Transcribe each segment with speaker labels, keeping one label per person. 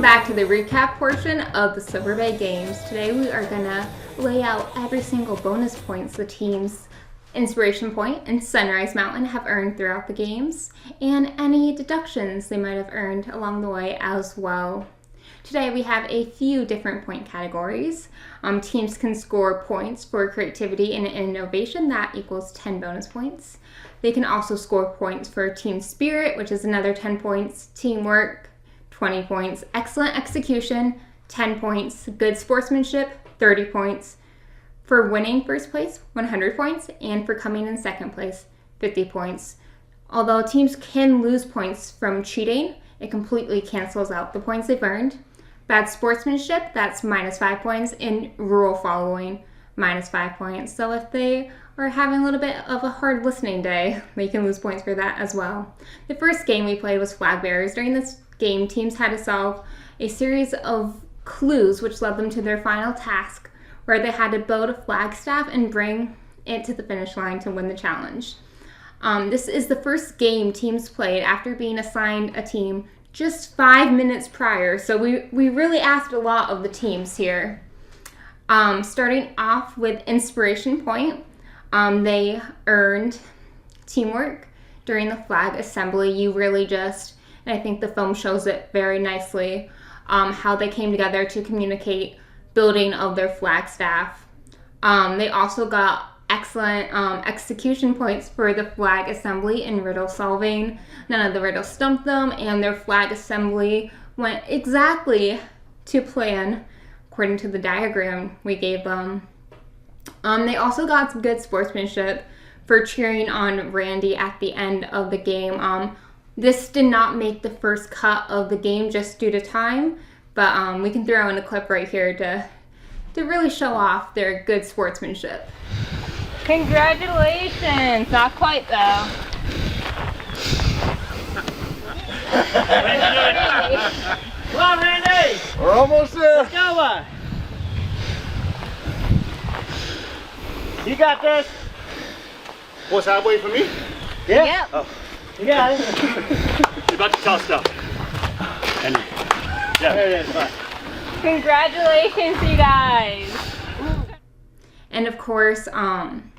Speaker 1: back to the recap portion of the Silver Bay Games. Today we are going to lay out every single bonus points the teams Inspiration Point and Sunrise Mountain have earned throughout the games, and any deductions they might have earned along the way as well. Today we have a few different point categories. Teams can score points for creativity and innovation, that equals 10 bonus points. They can also score points for team spirit, which is another 10 points, teamwork, 20 points, excellent execution, 10 points, good sportsmanship, 30 points, for winning first place, 100 points, and for coming in second place, 50 points. Although teams can lose points from cheating, it completely cancels out the points they've earned. Bad sportsmanship, that's minus 5 points, and rule following, minus 5 points. So if they are having a little bit of a hard listening day, they can lose points for that as well. The first game we played was flag bearers. During this game, teams had to solve a series of clues which led them to their final task, where they had to build a flagstaff and bring it to the finish line to win the challenge. This is the first game teams played after being assigned a team just 5 minutes prior, so we really asked a lot of the teams here. Starting off with Inspiration Point, they earned teamwork. During the flag assembly, you really just, and I think the film shows it very nicely, how they came together to communicate building of their flagstaff. They also got excellent execution points for the flag assembly and riddle solving. None of the riddles stumped them, and their flag assembly went exactly to plan according to the diagram we gave them. They also got good sportsmanship for cheering on Randy at the end of the game. This did not make the first cut of the game just due to time, but we can throw in a clip right here to really show off their good sportsmanship.
Speaker 2: Congratulations! Not quite though.
Speaker 3: Come on, Randy!
Speaker 4: We're almost there.
Speaker 3: Let's go. You got this.
Speaker 4: What's that way for me?
Speaker 3: Yeah?
Speaker 2: Yep.
Speaker 4: Oh.
Speaker 3: You got it.
Speaker 4: You're about to tell stuff. And yeah.
Speaker 3: There it is. Bye.
Speaker 2: Congratulations, you guys!
Speaker 1: And of course,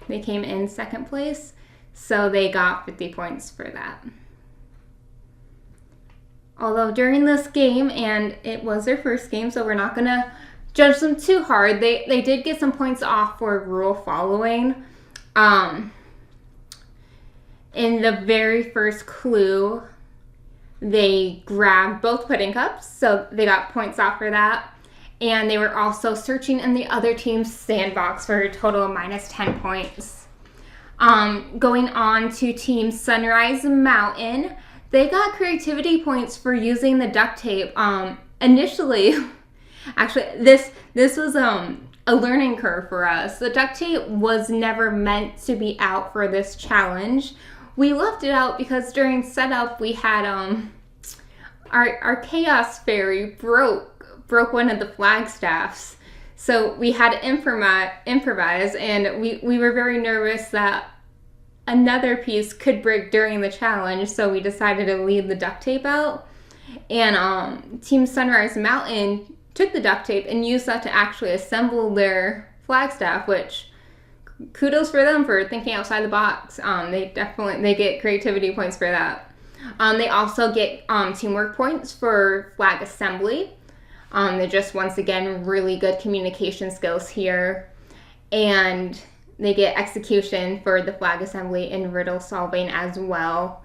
Speaker 1: they came in second place, so they got 50 points for that. Although during this game, and it was their first game, so we're not going to judge them too hard, they did get some points off for rule following. In the very first clue, they grabbed both pudding cups, so they got points off for that. And they were also searching in the other team's sandbox for a total of minus 10 points. Going on to Team Sunrise Mountain, they got creativity points for using the duct tape. Initially, actually, this was a learning curve for us. The duct tape was never meant to be out for this challenge. We left it out because during setup we had our chaos fairy broke one of the flagstaffs, so we had to improvise, and we were very nervous that another piece could break during the challenge, so we decided to leave the duct tape out. And Team Sunrise Mountain took the duct tape and used that to actually assemble their flagstaff, which kudos for them for thinking outside the box. They get creativity points for that. They also get teamwork points for flag assembly. They just, once again, really good communication skills here. And they get execution for the flag assembly and riddle solving as well.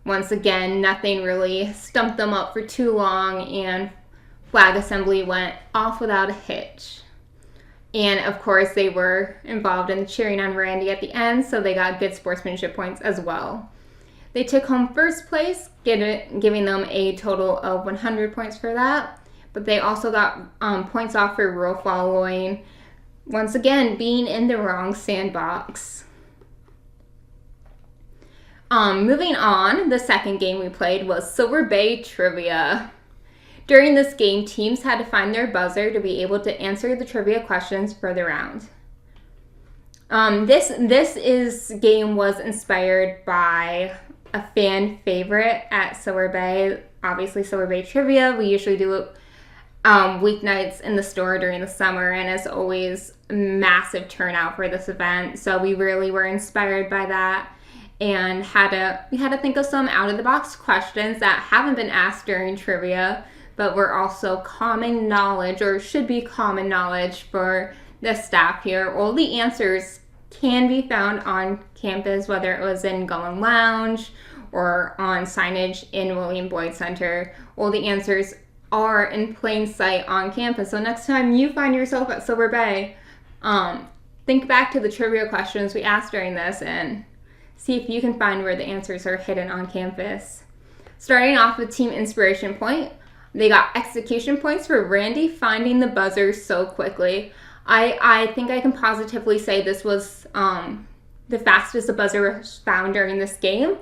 Speaker 1: Once again, nothing really stumped them up for too long, and flag assembly went off without a hitch. And of course, they were involved in the cheering on Randy at the end, so they got good sportsmanship points as well. They took home first place, giving them a total of 100 points for that. But they also got points off for rule following, once again, being in the wrong sandbox. Moving on, the second game we played was Silver Bay Trivia. During this game, teams had to find their buzzer to be able to answer the trivia questions for the round. This game was inspired by a fan favorite at Silver Bay. Obviously, Silver Bay Trivia, we usually do weeknights in the store during the summer, and as always, massive turnout for this event. So we really were inspired by that, and we had to think of some out of the box questions that haven't been asked during trivia, but were also common knowledge, or should be common knowledge for the staff here. All the answers can be found on campus, whether it was in Goen Lounge or on signage in William Boyd Center. All the answers are in plain sight on campus. So next time you find yourself at Silver Bay, think back to the trivia questions we asked during this and see if you can find where the answers are hidden on campus. Starting off with Team Inspiration Point, they got execution points for Randy finding the buzzer so quickly. I think I can positively say this was the fastest a buzzer was found during this game.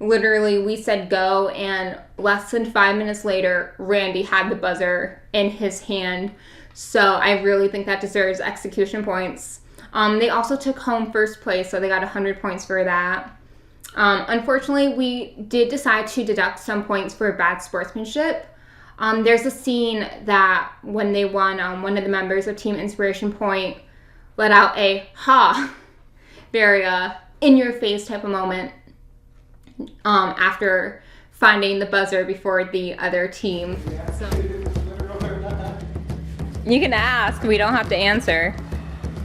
Speaker 1: Literally, we said go, and less than 5 minutes later, Randy had the buzzer in his hand. So I really think that deserves execution points. They also took home first place, so they got 100 points for that. Unfortunately, we did decide to deduct some points for bad sportsmanship. There's a scene that when they won, one of the members of Team Inspiration Point let out a very in-your-face type of moment after finding the buzzer before the other team. So,
Speaker 2: You can ask. We don't have to answer.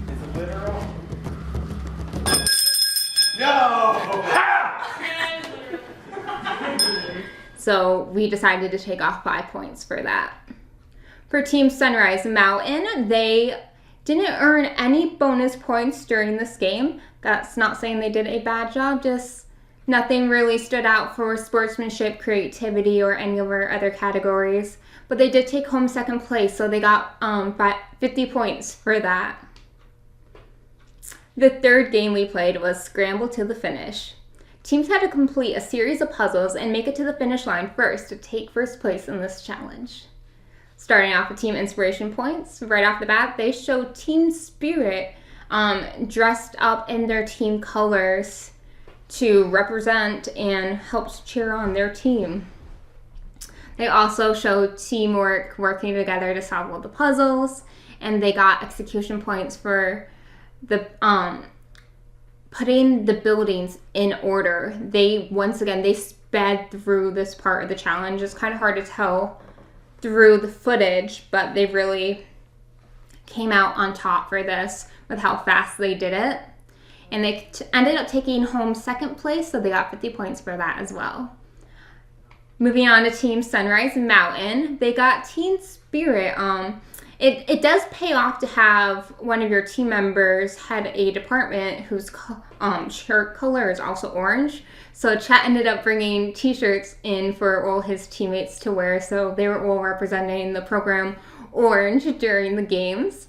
Speaker 5: Is it literal? No!
Speaker 1: so we decided to take off 5 points for that. For Team Sunrise Mountain, they didn't earn any bonus points during this game. That's not saying they did a bad job, just nothing really stood out for sportsmanship, creativity, or any of our other categories. But they did take home second place, so they got 50 points for that. The third game we played was Scramble to the Finish. Teams had to complete a series of puzzles and make it to the finish line first to take first place in this challenge. Starting off with Team Inspiration Points, right off the bat, they showed team spirit dressed up in their team colors to represent and help cheer on their team. They also showed teamwork, working together to solve all the puzzles, and they got execution points for the putting the buildings in order. They sped through this part of the challenge. It's kind of hard to tell through the footage, but they really came out on top for this with how fast they did it. And they ended up taking home second place, so they got 50 points for that as well. Moving on to Team Sunrise Mountain, they got Team Spirit. It does pay off to have one of your team members head a department whose shirt color is also orange. So Chet ended up bringing t-shirts in for all his teammates to wear, so they were all representing the program orange during the games.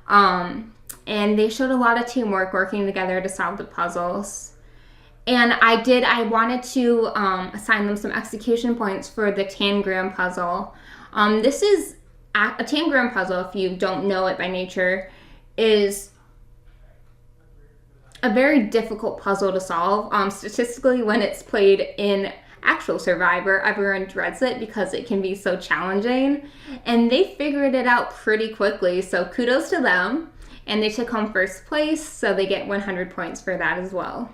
Speaker 1: And they showed a lot of teamwork, working together to solve the puzzles. And I wanted to assign them some execution points for the tangram puzzle. This is a tangram puzzle, if you don't know it by nature, is a very difficult puzzle to solve. Statistically, when it's played in actual Survivor, everyone dreads it because it can be so challenging. And they figured it out pretty quickly, so kudos to them. And they took home first place, so they get 100 points for that as well.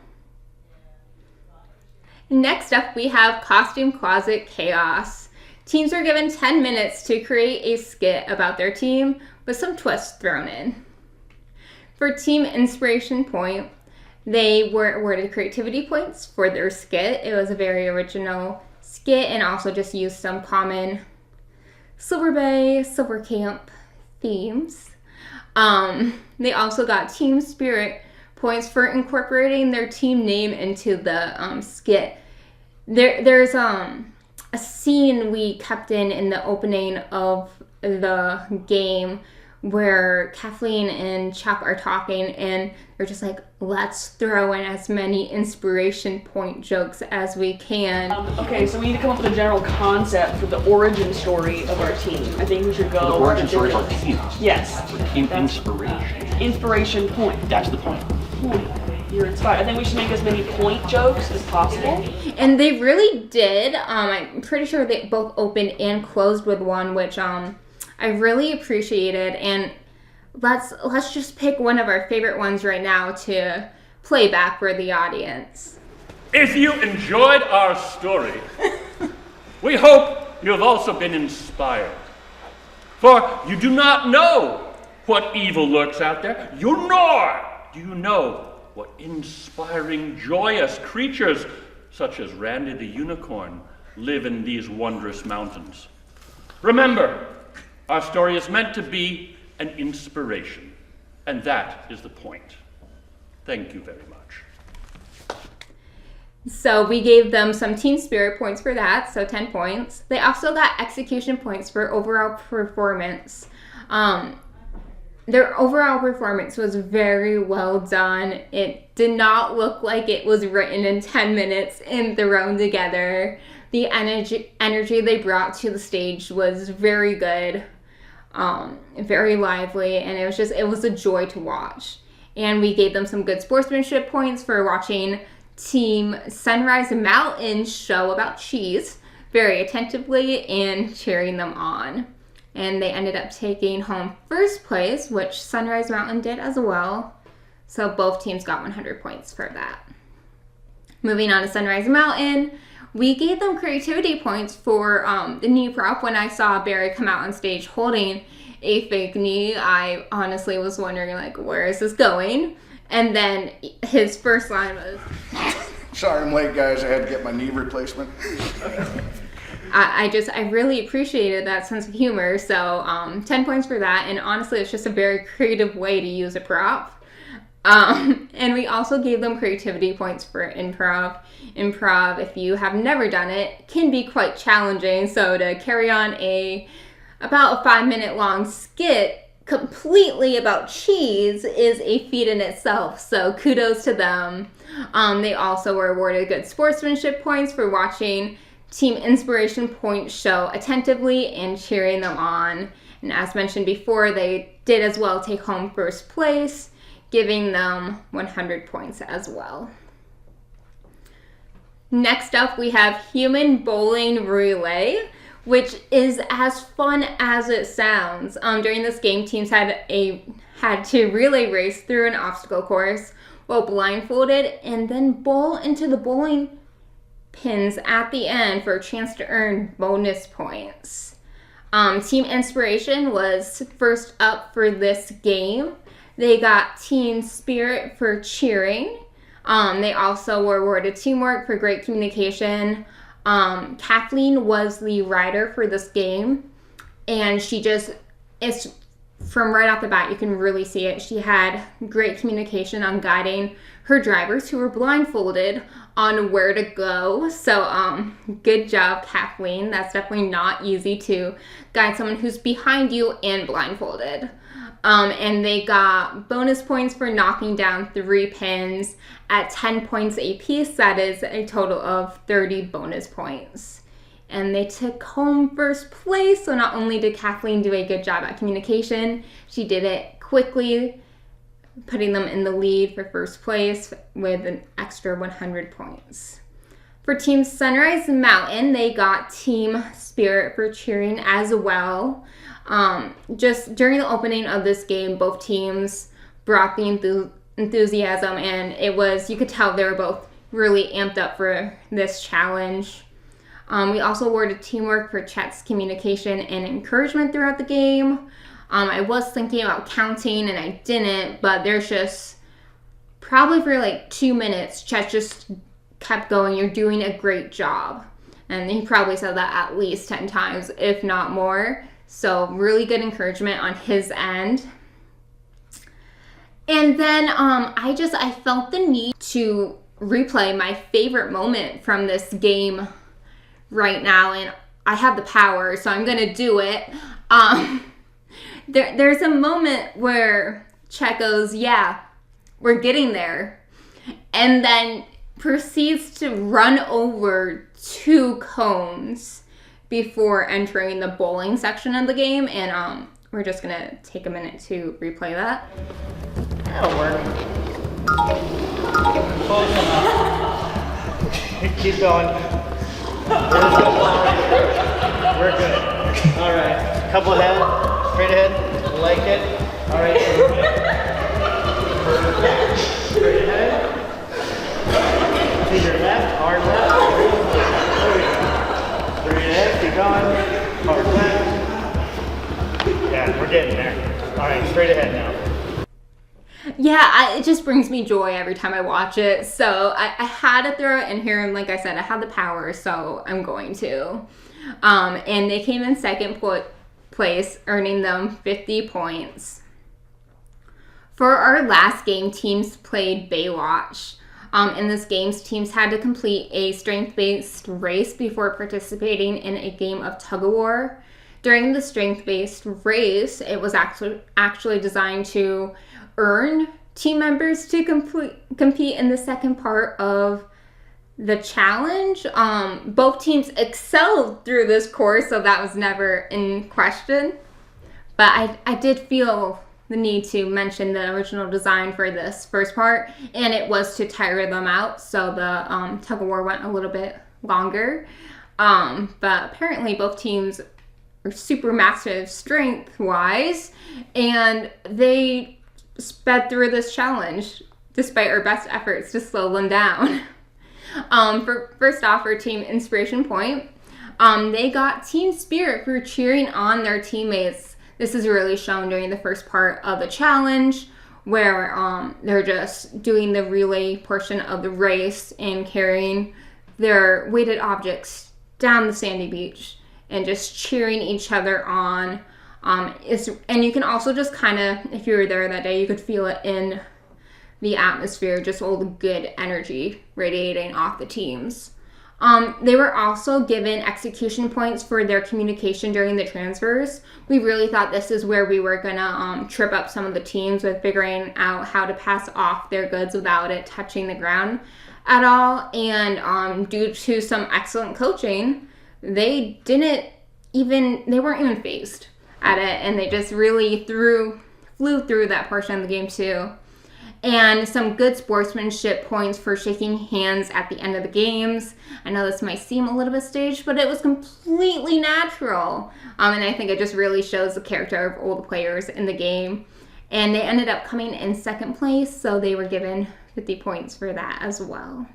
Speaker 1: Next up, we have Costume Closet Chaos. Teams are given 10 minutes to create a skit about their team with some twists thrown in. For Team Inspiration Point, they were awarded creativity points for their skit. It was a very original skit and also just used some common Silver Bay, Silver Camp themes. They also got Team Spirit points for incorporating their team name into the skit. There's a scene we kept in the opening of the game where Kathleen and Chuck are talking, and they're just like, let's throw in as many inspiration point jokes as we can.
Speaker 6: Okay, so we need to come up with a general concept for the origin story of our team. I think we should go.
Speaker 4: The origin story of our team.
Speaker 6: Yes.
Speaker 4: Team inspiration.
Speaker 6: Inspiration point.
Speaker 4: That's the point.
Speaker 6: You're inspired. I think we should make as many point jokes as possible.
Speaker 1: And they really did. I'm pretty sure they both opened and closed with one, which I I really appreciate it, and let's just pick one of our favorite ones right now to play back for the audience.
Speaker 4: If you enjoyed our story, we hope you have also been inspired. For you do not know what evil lurks out there, nor do you know what inspiring, joyous creatures, such as Randy the Unicorn, live in these wondrous mountains. Remember, our story is meant to be an inspiration, and that is the point. Thank you very much.
Speaker 1: So we gave them some team spirit points for that, so 10 points. They also got execution points for overall performance. Their overall performance was very well done. It did not look like it was written in 10 minutes and thrown together. The energy they brought to the stage was very good, very lively, and it was a joy to watch. And we gave them some good sportsmanship points for watching Team Sunrise Mountain show about cheese very attentively and cheering them on. And they ended up taking home first place, which Sunrise Mountain did as well. So both teams got 100 points for that. Moving on to Sunrise Mountain, we gave them creativity points for the knee prop. When I saw Barry come out on stage holding a fake knee, I honestly was wondering, like, where is this going? And then his first line was,
Speaker 5: Sorry I'm late, guys. I had to get my knee replacement.
Speaker 1: I really appreciated that sense of humor. So 10 points for that. And honestly, it's just a very creative way to use a prop. And we also gave them creativity points for improv. Improv, if you have never done it, can be quite challenging. So to carry on about a 5-minute long skit completely about cheese is a feat in itself. So kudos to them. They also were awarded good sportsmanship points for watching Team Inspiration Point show attentively and cheering them on. And as mentioned before, they did as well take home first place, giving them 100 points as well. Next up, we have Human Bowling Relay, which is as fun as it sounds. During this game, teams had to relay race through an obstacle course while blindfolded and then bowl into the bowling pins at the end for a chance to earn bonus points. Team Inspiration was first up for this game. They got Team Spirit for cheering. They also were awarded teamwork for great communication. Kathleen was the rider for this game, and it's from right off the bat, you can really see it. She had great communication on guiding her drivers who were blindfolded on where to go. So good job, Kathleen. That's definitely not easy to guide someone who's behind you and blindfolded. And they got bonus points for knocking down 3 pins at 10 points apiece. That is a total of 30 bonus points. And they took home first place. So not only did Kathleen do a good job at communication, she did it quickly, putting them in the lead for first place with an extra 100 points. For Team Sunrise Mountain, they got Team Spirit for cheering as well. Just during the opening of this game, both teams brought the enthusiasm, and you could tell they were both really amped up for this challenge. We also awarded teamwork for Chet's communication and encouragement throughout the game. I was thinking about counting and I didn't, but there's just probably for like 2 minutes, Chet just kept going, "You're doing a great job." And he probably said that at least 10 times, if not more. So really good encouragement on his end. And then I felt the need to replay my favorite moment from this game right now, and I have the power, so I'm gonna do it. There's a moment where Chet goes, "Yeah, we're getting there," and then proceeds to run over 2 cones before entering the bowling section of the game, and we're just gonna take a minute to replay that.
Speaker 3: That'll work. Close enough. Keep going. We're good. All right. Couple ahead. straight ahead, like it. All right. Perfect. Straight ahead. To your left, hard left. There we go. Straight ahead, keep going. Hard left. Yeah, we're getting there. All right, straight ahead now.
Speaker 1: Yeah, it just brings me joy every time I watch it. So I had to throw it in here, and like I said, I had the power, so I'm going to. And they came in second place, earning them 50 points. For our last game, teams played Baywatch. In this game, teams had to complete a strength-based race before participating in a game of tug-of-war. During the strength-based race, it was actually designed to earn team members to compete in the second part of the challenge. Both teams excelled through this course, so that was never in question. But I did feel the need to mention the original design for this first part, and it was to tire them out, so the tug-of-war went a little bit longer. But apparently both teams are super massive strength-wise, and they sped through this challenge despite our best efforts to slow them down. First off, for Team Inspiration Point, they got team spirit for cheering on their teammates. This is really shown during the first part of the challenge, where they're just doing the relay portion of the race and carrying their weighted objects down the sandy beach and just cheering each other on. And you can also just kind of, if you were there that day, you could feel it in the atmosphere, just all the good energy radiating off the teams. They were also given execution points for their communication during the transfers. We really thought this is where we were gonna trip up some of the teams with figuring out how to pass off their goods without it touching the ground at all. And due to some excellent coaching, they weren't even phased at it, and they just really flew through that portion of the game too. And some good sportsmanship points for shaking hands at the end of the games. I know this might seem a little bit staged, but it was completely natural. And I think it just really shows the character of all the players in the game. And they ended up coming in second place, so they were given 50 points for that as well.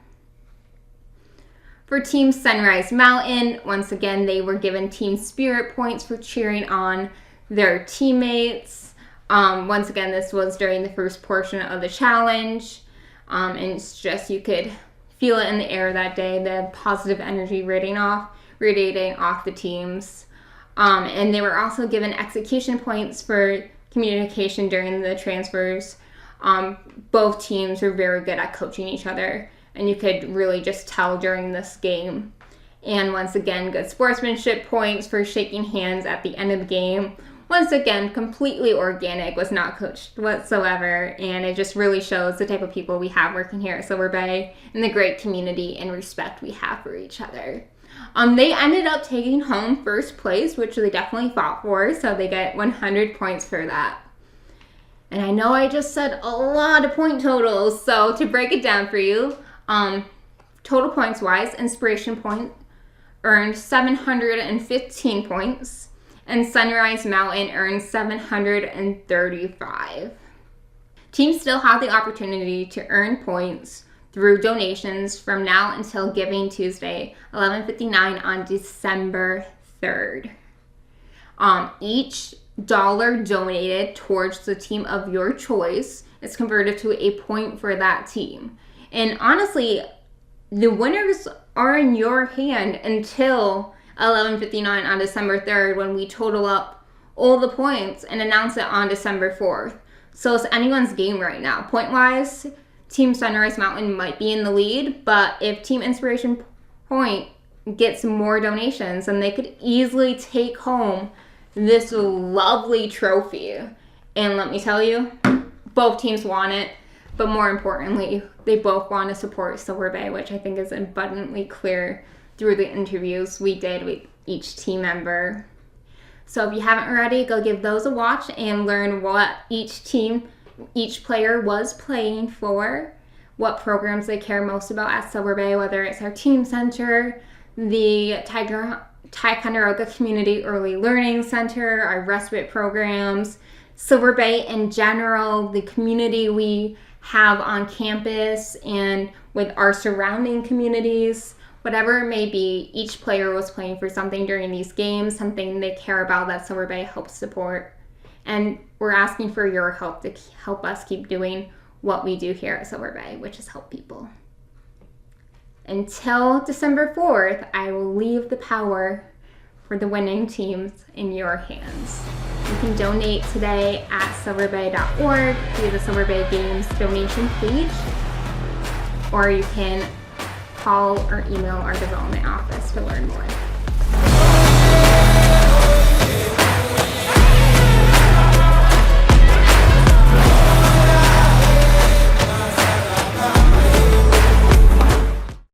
Speaker 1: For Team Sunrise Mountain, once again, they were given team spirit points for cheering on their teammates. Once again, this was during the first portion of the challenge. And it's just, you could feel it in the air that day, the positive energy radiating off the teams. And they were also given execution points for communication during the transfers. Both teams were very good at coaching each other, and you could really just tell during this game. And once again, good sportsmanship points for shaking hands at the end of the game. Once again, completely organic, was not coached whatsoever, and it just really shows the type of people we have working here at Silver Bay and the great community and respect we have for each other. They ended up taking home first place, which they definitely fought for, so they get 100 points for that. And I know I just said a lot of point totals, so to break it down for you, total points wise, Inspiration Point earned 715 points, and Sunrise Mountain earned 735. Teams still have the opportunity to earn points through donations from now until Giving Tuesday, 11:59 on December 3rd. Each dollar donated towards the team of your choice is converted to a point for that team. And honestly, the winners are in your hand until 11:59 on December 3rd, when we total up all the points and announce it on December 4th. So it's anyone's game right now. Point-wise, Team Sunrise Mountain might be in the lead, but if Team Inspiration Point gets more donations, then they could easily take home this lovely trophy. And let me tell you, both teams want it, but more importantly, they both want to support Silver Bay, which I think is abundantly clear through the interviews we did with each team member. So if you haven't already, go give those a watch and learn what each player was playing for, what programs they care most about at Silver Bay, whether it's our team center, the Ticonderoga Community Early Learning Center, our respite programs, Silver Bay in general, the community we have on campus and with our surrounding communities, whatever it may be, each player was playing for something during these games, something they care about that Silver Bay helps support. And we're asking for your help to help us keep doing what we do here at Silver Bay, which is help people. Until December 4th, I will leave the power for the winning teams in your hands. You can donate today at silverbay.org via the Silver Bay Games donation page, or you can call or email our development office to learn more.